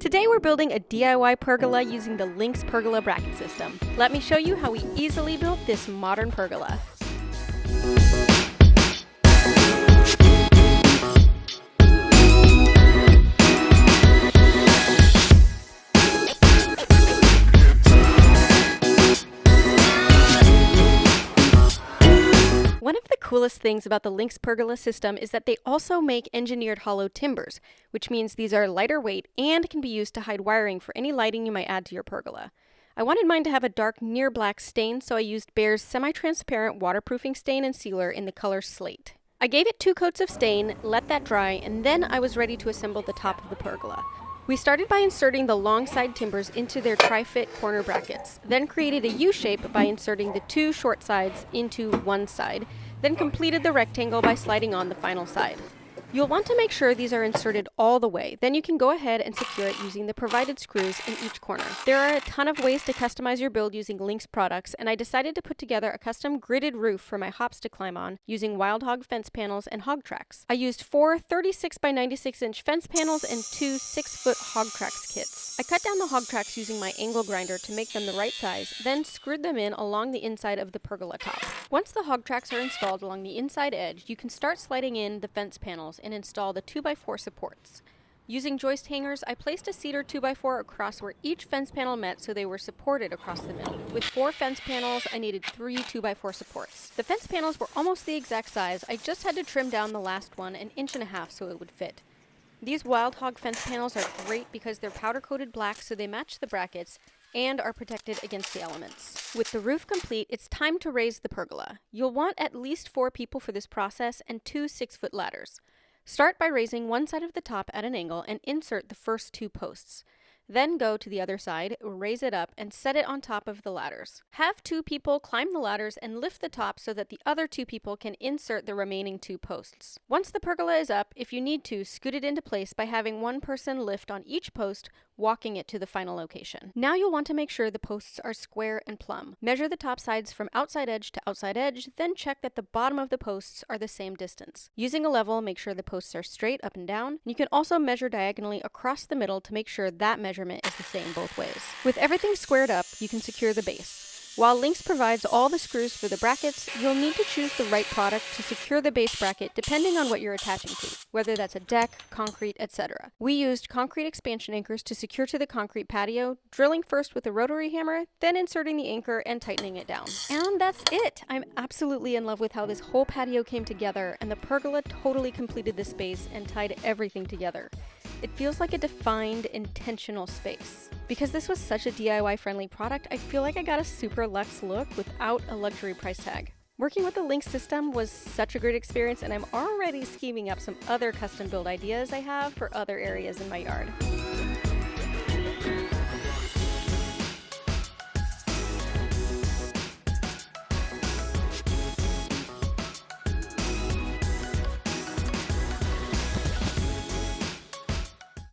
Today we're building a DIY pergola using the LINX Pergola bracket system. Let me show you how we easily built this modern pergola. One of the coolest things about the LINX Pergola system is that they also make engineered hollow timbers, which means these are lighter weight and can be used to hide wiring for any lighting you might add to your pergola. I wanted mine to have a dark near black stain, so I used Behr's semi-transparent waterproofing stain and sealer in the color slate. I gave it 2 coats of stain, let that dry, and then I was ready to assemble the top of the pergola. We started by inserting the long side timbers into their tri-fit corner brackets, then created a U-shape by inserting the 2 short sides into one side, then completed the rectangle by sliding on the final side. You'll want to make sure these are inserted all the way, then you can go ahead and secure it using the provided screws in each corner. There are a ton of ways to customize your build using LINX products, and I decided to put together a custom gridded roof for my hops to climb on using wild hog fence panels and hog tracks. I used 4 36 by 96 inch fence panels and 2 6-foot hog tracks kits. I cut down the hog tracks using my angle grinder to make them the right size, then screwed them in along the inside of the pergola top. Once the hog tracks are installed along the inside edge, you can start sliding in the fence panels and install the 2x4 supports. Using joist hangers, I placed a cedar 2x4 across where each fence panel met so they were supported across the middle. With 4 fence panels, I needed 3 2x4 supports. The fence panels were almost the exact size, I just had to trim down the last one 1.5 inches so it would fit. These wild hog fence panels are great because they're powder coated black so they match the brackets and are protected against the elements. With the roof complete, it's time to raise the pergola. You'll want at least 4 people for this process and 2 6-foot ladders. Start by raising one side of the top at an angle and insert the first 2 posts. Then go to the other side, raise it up, and set it on top of the ladders. Have 2 people climb the ladders and lift the top so that the other 2 people can insert the remaining 2 posts. Once the pergola is up, if you need to, scoot it into place by having one person lift on each post, walking it to the final location. Now you'll want to make sure the posts are square and plumb. Measure the top sides from outside edge to outside edge, then check that the bottom of the posts are the same distance. Using a level, make sure the posts are straight up and down. You can also measure diagonally across the middle to make sure that measurement is the same both ways. With everything squared up, you can secure the base. While LINX provides all the screws for the brackets, you'll need to choose the right product to secure the base bracket depending on what you're attaching to, whether that's a deck, concrete, etc. We used concrete expansion anchors to secure to the concrete patio, drilling first with a rotary hammer, then inserting the anchor and tightening it down. And that's it! I'm absolutely in love with how this whole patio came together, and the pergola totally completed the space and tied everything together. It feels like a defined, intentional space. Because this was such a DIY-friendly product, I feel like I got a super luxe look without a luxury price tag. Working with the LINX system was such a great experience, and I'm already scheming up some other custom build ideas I have for other areas in my yard.